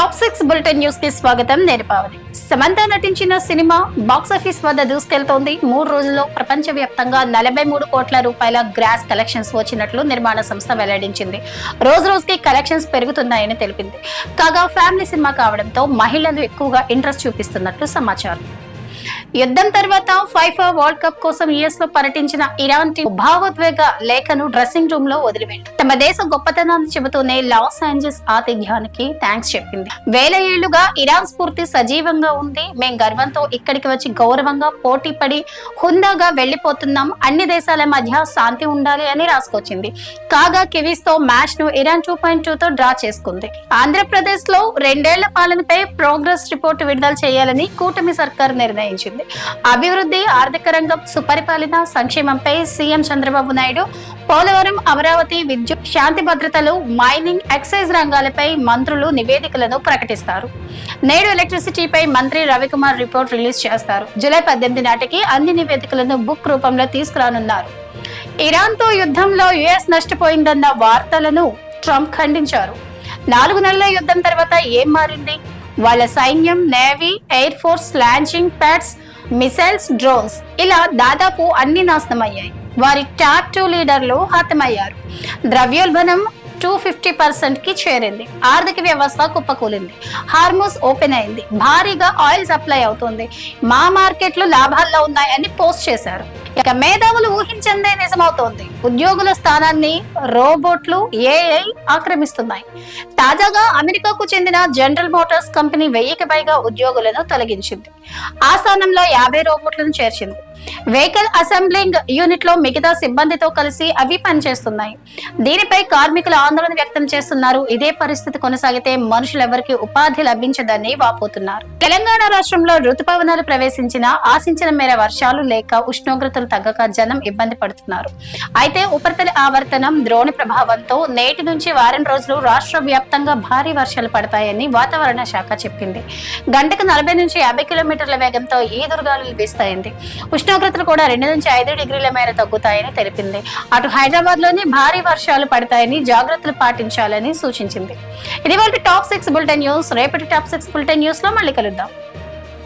Top 6 bulletin news కి స్వాగతం. నేను పావని. సమంత నటించిన సినిమా బాక్సాఫీస్ వద్ద దూసుకెళ్తోంది. 3 రోజుల్లో ప్రపంచవ్యాప్తంగా 43 కోట్ల రూపాయల గ్రాస్ కలెక్షన్స్ వచ్చినట్లు నిర్మాణ సంస్థ వెల్లడించింది. రోజు రోజుకి కలెక్షన్స్ పెరుగుతున్నాయని తెలిపింది. కాగా ఫ్యామిలీ సినిమా కావడంతో మహిళలు ఎక్కువగా ఇంట్రెస్ట్ చూపిస్తున్నట్లు సమాచారం. యుద్ధం తర్వాత ఫైఫా వరల్డ్ కప్ కోసం యుఎస్ లో పర్యటించిన ఇరాన్ టీం భావోద్వేగ లేఖను డ్రెస్సింగ్ రూమ్ లో వదిలిపెట్టింది. తమ దేశ గొప్పతనాన్ని చెబుతూనే లాస్ ఏంజల్స్ ఆతిథ్యానికి థ్యాంక్స్ చెప్పింది. వేల ఏళ్లుగా ఇరాన్ స్ఫూర్తి సజీవంగా ఉంది. మేం గర్వంతో ఇక్కడికి వచ్చి గౌరవంగా పోటీ పడి హుందాగా వెళ్లిపోతున్నాం. అన్ని దేశాల మధ్య శాంతి ఉండాలి అని రాసుకొచ్చింది. కాగా కివీస్ తో మ్యాచ్ ను ఇరాన్ 2.2 తో డ్రా చేసుకుంది. ఆంధ్రప్రదేశ్ లో 2 ఏళ్ల పాలనపై ప్రోగ్రెస్ రిపోర్ట్ విడుదల చేయాలని కూటమి సర్కార్ నిర్ణయించింది. అభివృద్ధి, ఆర్థిక రంగం, సుపరిపాలన, సంక్షేమంపై సీఎం చంద్రబాబు నాయుడు పోలవరం, అమరావతి, విద్యుత్, శాంతి భద్రతలు, మైనింగ్, ఎక్సైజ్ రంగాలపై మంత్రులు నివేదికలను ప్రకటిస్తారు. నేడు ఎలక్ట్రిసిటీపై మంత్రి రవికుమార్ రిపోర్ట్ రిలీజ్ చేస్తారు. జూలై 18 నాటికి అన్ని నివేదికలను బుక్ రూపంలో తీసుకురానున్నారు. ఇరాన్ తో యుద్ధంలో యుఎస్ నష్టపోయిందన్న వార్తలను ట్రంప్ ఖండించారు. 4 నెలల యుద్ధం తర్వాత ఏం మారింది? వాళ్ళ సైన్యం, navy, air force, launching pads, missiles, drones ఇలా దాదాపు అన్ని నాశనమయ్యాయి. వారి టాప్ 2 లీడర్లు హతమయ్యారు. ద్రవ్యోల్బణం 250% కి చేరింది. ఆర్థిక వ్యవస్థ కుప్పకూలింది. హార్మోస్ ఓపెన్ అయింది. భారీగా ఆయిల్ సప్లై అవుతుంది. మా మార్కెట్లు లాభాల్లో ఉన్నాయని పోస్ట్ చేశారు. ఇక మేధావులు ఊహించిందే నిజమవుతోంది. ఉద్యోగుల స్థానాన్ని రోబోట్లు, ఏఐ ఆక్రమిస్తున్నాయి. తాజాగా అమెరికాకు చెందిన జనరల్ మోటార్స్ కంపెనీ 1000కి పైగా ఉద్యోగులను తొలగించింది. ఆ స్థానంలో 50 రోబోట్లను చేర్చింది. వెహికల్ అసెంబ్లింగ్ యూనిట్ లో మిగతా సిబ్బందితో కలిసి అవి పనిచేస్తున్నాయి. దీనిపై కార్మికులు ఆందోళన వ్యక్తం చేస్తున్నారు. ఇదే పరిస్థితి కొనసాగితే మనుషులెవరికి ఉపాధి లభించదని వాపోతున్నారు. తెలంగాణ రాష్ట్రంలో ఋతుపవనాలు ప్రవేశించిన ఆశించిన మేర వర్షాలు లేక ఉష్ణోగ్రతలు తగ్గక జనం ఇబ్బంది పడుతున్నారు. అయితే ఉపరితల ఆవర్తనం, ద్రోణి ప్రభావంతో నేటి నుంచి వారం రోజులు రాష్ట్ర వ్యాప్తంగా భారీ వర్షాలు పడతాయని వాతావరణ శాఖ చెప్పింది. గంటకు 40 నుంచి 50 కిలోమీటర్ల వేగంతో ఈదురుగాలులు వీస్తాయంది. ఉష్ణోగ్రతలు కూడా 2 నుంచి 5 డిగ్రీల మేర తగ్గుతాయని తెలిపింది. అటు హైదరాబాద్ లోని భారీ వర్షాలు పడతాయని జాగ్రత్తలు పాటించాలని సూచించింది. ఇది వాళ్ళ టాప్ 6 బులెటిన్ న్యూస్. రేపటి టాప్ 6 బులెటిన్ న్యూస్ లో మళ్ళీ కలుద్దాం.